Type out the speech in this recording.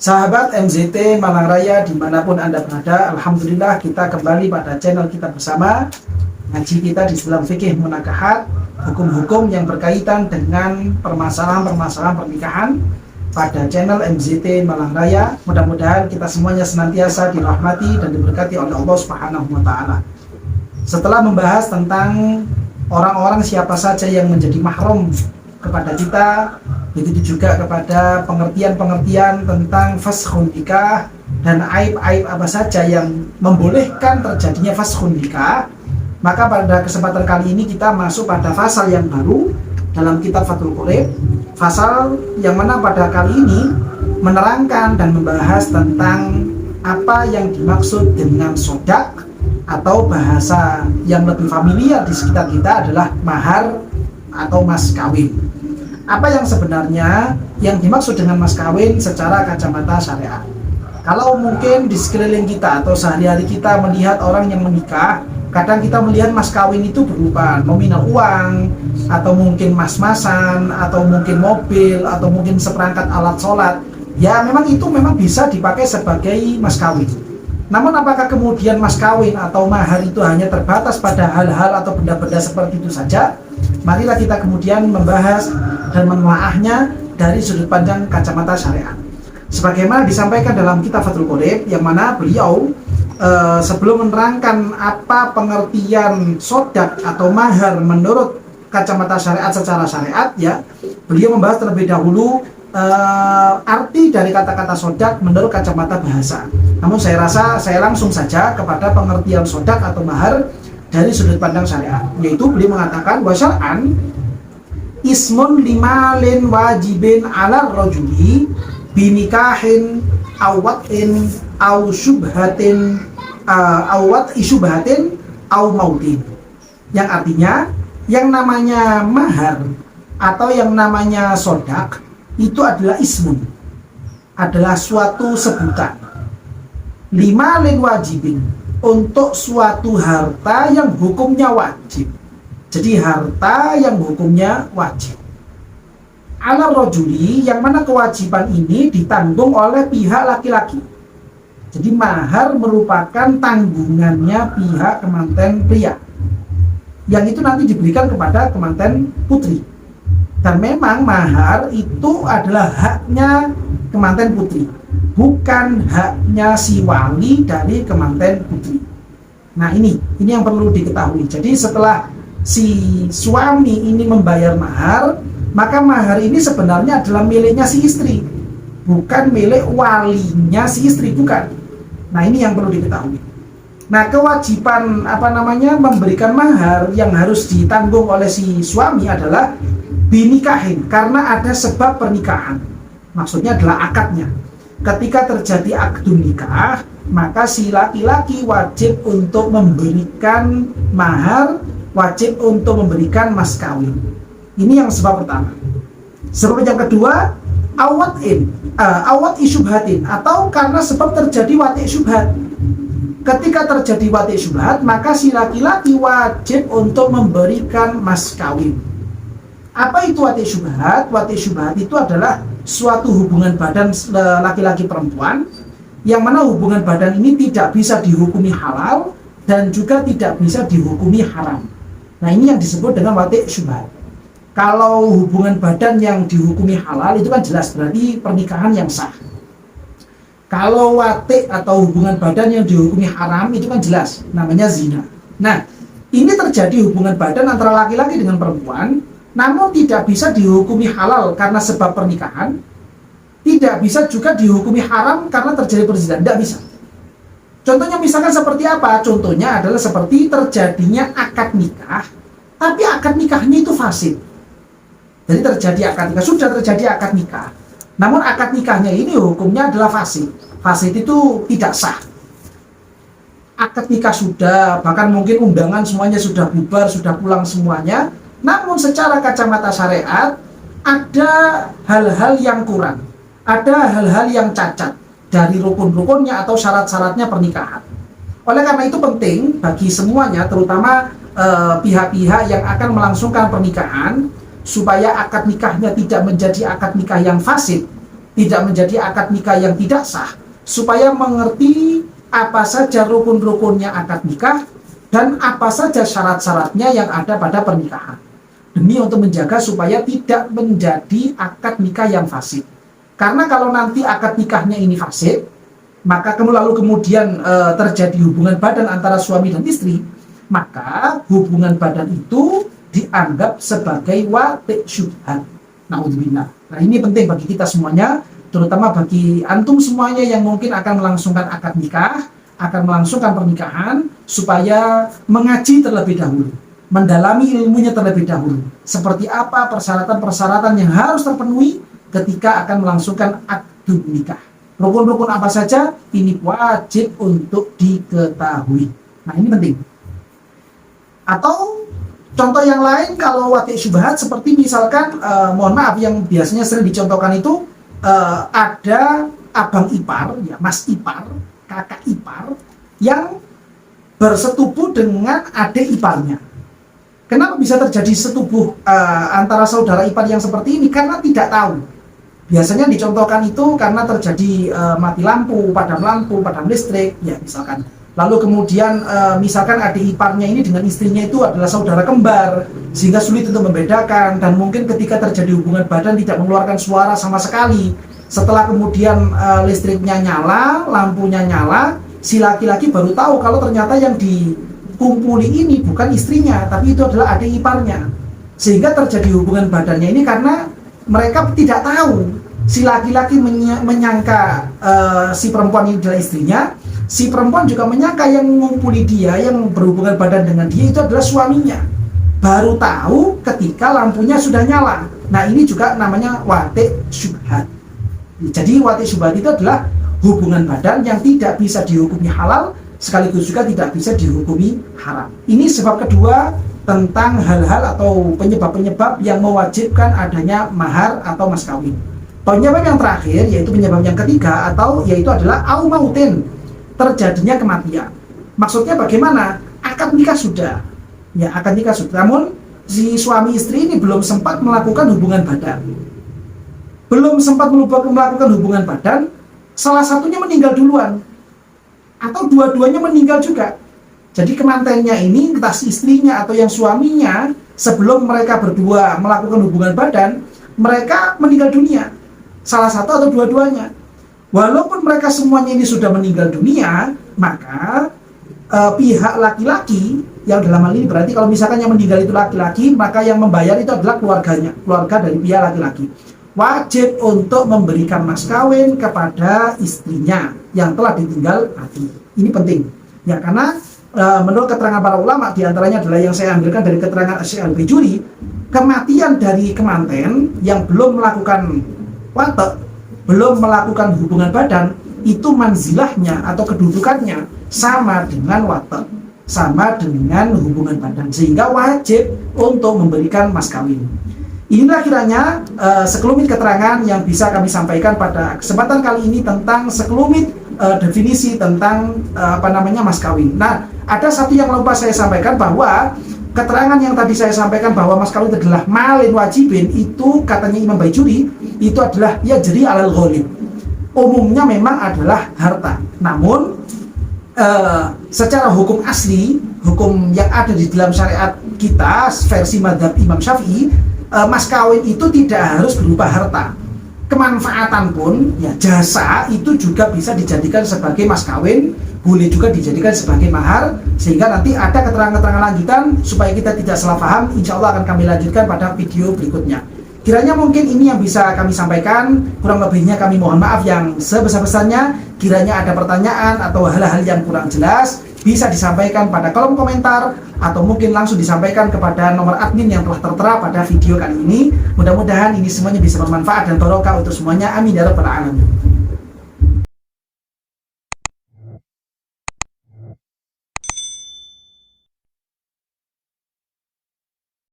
Sahabat MZT Malang Raya dimanapun Anda berada, Alhamdulillah kita kembali pada channel kita bersama ngaji kita di dalam fikih munakahat, hukum-hukum yang berkaitan dengan permasalahan-permasalahan pernikahan pada channel MZT Malang Raya. Mudah-mudahan kita semuanya senantiasa dirahmati dan diberkati oleh Allah Subhanahu wa Ta'ala. Setelah membahas tentang orang-orang siapa saja yang menjadi mahram kepada kita, begitu juga kepada pengertian-pengertian tentang faskhun nikah dan aib-aib apa saja yang membolehkan terjadinya faskhun nikah, maka pada kesempatan kali ini kita masuk pada pasal yang baru dalam kitab Fathul Qorib, pasal yang mana pada kali ini menerangkan dan membahas tentang apa yang dimaksud dengan sodak, atau bahasa yang lebih familiar di sekitar kita adalah mahar atau mas kawin. Apa yang sebenarnya yang dimaksud dengan mas kawin secara kacamata syariat? Kalau mungkin di sekeliling kita atau sehari-hari kita melihat orang yang menikah, kadang kita melihat mas kawin itu berupa nominal uang, atau mungkin mas-masan, atau mungkin mobil, atau mungkin seperangkat alat sholat. Ya memang itu memang bisa dipakai sebagai mas kawin. Namun apakah kemudian mas kawin atau mahar itu hanya terbatas pada hal-hal atau benda-benda seperti itu saja? Marilah kita kemudian membahas dan menelaahnya dari sudut pandang kacamata syariat. Sebagaimana disampaikan dalam kitab Fathul Qorib, yang mana beliau sebelum menerangkan apa pengertian sodak atau mahar menurut kacamata syariat secara syariat, ya, beliau membahas terlebih dahulu arti dari kata-kata sodak menurut kacamata bahasa. Namun saya rasa saya langsung saja kepada pengertian sodak atau mahar dari sudut pandang syariat, yaitu beliau mengatakan wasyar'an ismun limalin wajibin ala rajuli binikahin awwatin aw syubhatin awwat isyubhatin aw mautin, yang artinya yang namanya mahar atau yang namanya sodak itu adalah ismun, adalah suatu sebutan, limalin wajibin, untuk suatu harta yang hukumnya wajib. Jadi harta yang hukumnya wajib ala rajuli, yang mana kewajiban ini ditanggung oleh pihak laki-laki. Jadi mahar merupakan tanggungannya pihak kemanten pria, yang itu nanti diberikan kepada kemanten putri. Dan memang mahar itu adalah haknya kemanten putri, bukan haknya si wali dari kemanten putri. Nah ini yang perlu diketahui. Jadi setelah si suami ini membayar mahar, maka mahar ini sebenarnya adalah miliknya si istri, bukan milik walinya si istri, bukan. Nah ini yang perlu diketahui. Nah kewajiban memberikan mahar yang harus ditanggung oleh si suami adalah binikahin, karena ada sebab pernikahan. Maksudnya adalah akadnya. Ketika terjadi akdun nikah, maka si laki-laki wajib untuk memberikan mahar, wajib untuk memberikan mas kawin. Ini yang sebab pertama. Sebab yang kedua, awat isyubhatin, atau karena sebab terjadi wati syubhat. Ketika terjadi wati syubhat, maka si laki-laki wajib untuk memberikan mas kawin. Apa itu wati syubhat? Wati syubhat itu adalah suatu hubungan badan laki-laki perempuan, yang mana hubungan badan ini tidak bisa dihukumi halal dan juga tidak bisa dihukumi haram. Nah ini yang disebut dengan wati syubhat. Kalau hubungan badan yang dihukumi halal itu kan jelas berarti pernikahan yang sah. Kalau wati atau hubungan badan yang dihukumi haram itu kan jelas namanya zina. Nah ini terjadi hubungan badan antara laki-laki dengan perempuan, namun tidak bisa dihukumi halal karena sebab pernikahan, tidak bisa juga dihukumi haram karena terjadi perzinahan, tidak bisa. Contohnya misalkan seperti apa? Contohnya adalah seperti terjadinya akad nikah, tapi akad nikahnya itu fasid. Jadi terjadi akad nikah, sudah terjadi akad nikah, namun akad nikahnya ini hukumnya adalah fasid. Fasid itu tidak sah. Akad nikah sudah, bahkan mungkin undangan semuanya sudah bubar, sudah pulang semuanya, namun secara kacamata syariat ada hal-hal yang kurang, ada hal-hal yang cacat dari rukun-rukunnya atau syarat-syaratnya pernikahan. Oleh karena itu penting bagi semuanya, terutama pihak-pihak yang akan melangsungkan pernikahan, supaya akad nikahnya tidak menjadi akad nikah yang fasid, tidak menjadi akad nikah yang tidak sah, supaya mengerti apa saja rukun-rukunnya akad nikah dan apa saja syarat-syaratnya yang ada pada pernikahan, demi untuk menjaga supaya tidak menjadi akad nikah yang fasid. Karena kalau nanti akad nikahnya ini fasid, maka kemudian terjadi hubungan badan antara suami dan istri, maka hubungan badan itu dianggap sebagai wati' syubhat. Na'udzubillah. Nah, ini penting bagi kita semuanya, terutama bagi antum semuanya yang mungkin akan melangsungkan akad nikah, akan melangsungkan pernikahan, supaya mengaji terlebih dahulu, mendalami ilmunya terlebih dahulu. Seperti apa persyaratan-persyaratan yang harus terpenuhi ketika akan melangsungkan akad nikah. Rukun-rukun apa saja, ini wajib untuk diketahui. Nah, ini penting. Atau contoh yang lain kalau wati' syubhat, seperti misalkan mohon maaf, yang biasanya sering dicontohkan itu ada abang ipar, ya mas ipar, kakak ipar yang bersetubuh dengan adik iparnya. Kenapa bisa terjadi setubuh antara saudara ipar yang seperti ini? Karena tidak tahu. Biasanya dicontohkan itu karena terjadi mati lampu, padam listrik, ya misalkan. Lalu kemudian misalkan adik iparnya ini dengan istrinya itu adalah saudara kembar, sehingga sulit untuk membedakan, dan mungkin ketika terjadi hubungan badan tidak mengeluarkan suara sama sekali. Setelah kemudian listriknya nyala, lampunya nyala, si laki-laki baru tahu kalau ternyata yang dikumpuli ini bukan istrinya, tapi itu adalah adik iparnya. Sehingga terjadi hubungan badannya ini karena mereka tidak tahu. Si laki-laki menyangka si perempuan ini adalah istrinya, si perempuan juga menyangka yang mengumpuli dia, yang berhubungan badan dengan dia itu adalah suaminya. Baru tahu ketika lampunya sudah nyala. Nah, ini juga namanya wati' syubhat. Jadi wati' syubhat itu adalah hubungan badan yang tidak bisa dihukumi halal, sekaligus juga tidak bisa dihukumi haram. Ini sebab kedua tentang hal-hal atau penyebab-penyebab yang mewajibkan adanya mahar atau mas kawin. Penyebab yang terakhir, yaitu penyebab yang ketiga, yaitu adalah au mautin, terjadinya kematian. Maksudnya bagaimana? Akad nikah sudah, ya akad nikah sudah, namun si suami istri ini belum sempat melakukan hubungan badan. Salah satunya meninggal duluan, atau dua-duanya meninggal juga. Jadi kemantennya ini, entah si istrinya atau yang suaminya, sebelum mereka berdua melakukan hubungan badan, mereka meninggal dunia. Salah satu atau dua-duanya. Walaupun mereka semuanya ini sudah meninggal dunia, maka pihak laki-laki, yang dalam hal ini berarti kalau misalkan yang meninggal itu laki-laki, maka yang membayar itu adalah keluarganya, keluarga dari pihak laki-laki. Wajib untuk memberikan mas kawin kepada istrinya yang telah ditinggal mati. Ini penting. Ya, karena menurut keterangan para ulama, diantaranya adalah yang saya ambilkan dari keterangan Syekh Al-Bajuri, kematian dari kemanten yang belum melakukan wate, belum melakukan hubungan badan, itu manzilahnya atau kedudukannya sama dengan wate, sama dengan hubungan badan, sehingga wajib untuk memberikan mas kawin. Inilah kiranya sekelumit keterangan yang bisa kami sampaikan pada kesempatan kali ini tentang sekelumit definisi tentang mas kawin. Nah, ada satu yang lupa saya sampaikan, bahwa keterangan yang tadi saya sampaikan bahwa mas kawin adalah malin wajibin, itu katanya Imam Bajuri, itu adalah yajri alal ghalib. Umumnya memang adalah harta. Namun secara hukum asli, hukum yang ada di dalam syariat kita versi mazhab Imam Syafi'i, mas kawin itu tidak harus berupa harta. Kemanfaatan pun, ya jasa itu juga bisa dijadikan sebagai mas kawin, boleh juga dijadikan sebagai mahar, sehingga nanti ada keterangan-keterangan lanjutan supaya kita tidak salah paham. Insya Allah akan kami lanjutkan pada video berikutnya. Kiranya mungkin ini yang bisa kami sampaikan, kurang lebihnya kami mohon maaf yang sebesar-besarnya. Kiranya ada pertanyaan atau hal-hal yang kurang jelas, bisa disampaikan pada kolom komentar, atau mungkin langsung disampaikan kepada nomor admin yang telah tertera pada video kali ini. Mudah-mudahan ini semuanya bisa bermanfaat dan barokah untuk semuanya. Amin ya rabbal alamin.